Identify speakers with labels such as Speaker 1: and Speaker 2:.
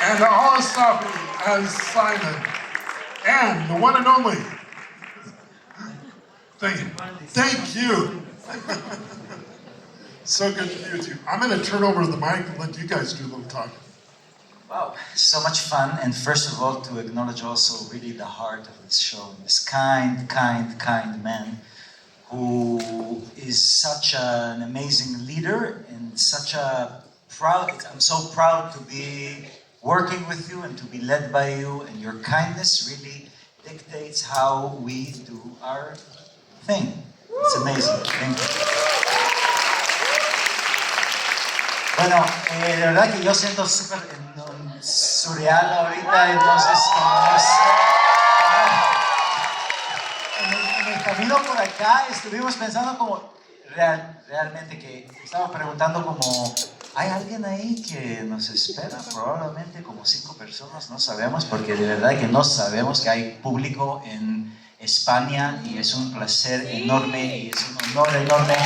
Speaker 1: And all stopping as Simon. And the one and only. Thank you. So good to be with you. I'm going to turn over the mic and let you guys do a little talking.
Speaker 2: Wow, so much fun. And first of all, to acknowledge also really the heart of this show, this kind man who is such an amazing leader and such a I'm so proud to be working with you and to be led by you, and your kindness really dictates how we do our thing. It's amazing. Thank you. Bueno, de verdad que yo siento súper surreal ahorita, entonces en el camino por acá estuvimos pensando como realmente que estaba preguntando como ¿hay alguien ahí que nos espera? Probablemente como 5 personas, no sabemos, porque de verdad que no sabemos que hay público en España y es un placer enorme y es un honor enorme.